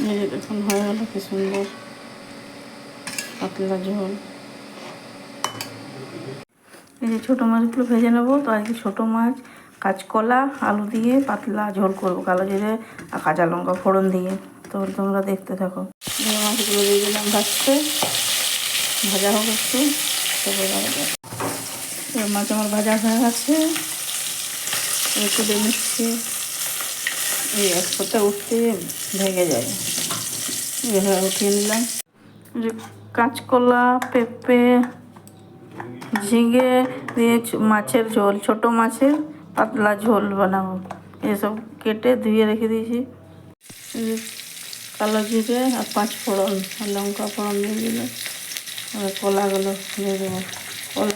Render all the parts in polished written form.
এই যে দেখুন হয়ে গেল কি সুন্দর পাতলা ঝোল। এই যে ছোটো মাছগুলো ভেজে নেবো। তো আজকে ছোটো মাছ কাঁচকলা আলু দিয়ে পাতলা ঝোল করবো, কালো জিরে আর কাঁচা লঙ্কা ফোড়ন দিয়ে। তো তোমরা দেখতে থাকো। এই মাছগুলো দিয়ে দিলাম ভাজতে, ভাজা হোক একটু। মাছ আমার ভাজা হয়ে গেছে, একটু দিয়ে নিচ্ছি। এই একসাথে উঠতে ভেঙে যায়, এভাবে উঠিয়ে নিলাম। যে কাঁচকলা পেঁপে ঝিঙে দিয়ে মাছের ঝোল, ছোটো মাছের পাতলা ঝোল বানাবো। এসব কেটে ধুয়ে রেখে দিয়েছি। কালো জিরে আর 5 ফোড়ন আর লঙ্কা ফোড়ন দিয়ে দিলাম। আর কলাগুলো দিয়ে দেবো। কলা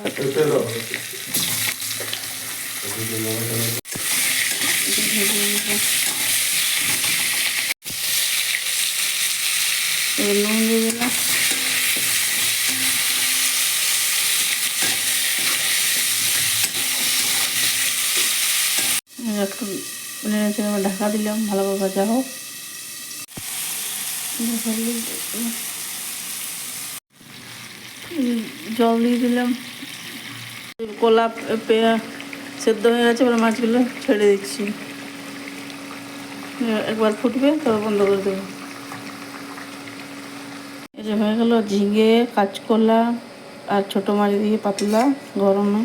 নুন দিয়ে দিলাম। একটু নেড়ে ঢাকা দিলাম, ভালোভাবে ভাজা হোক। জল দিয়ে দিলাম। কলা পেঁয়া সেদ্ধ হয়ে গেছে, এবার মাছগুলো ছেড়ে দিচ্ছি। একবার ফুটবে তবে বন্ধ করে দেবো। এই যে হয়ে গেল ঝিঙে কাঁচকলা আর ছোটো মাছ দিয়ে পাতলা গরমে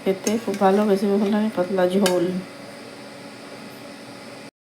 খেতে খুব ভালো, বেশি ভালো লাগে পাতলা ঝোল।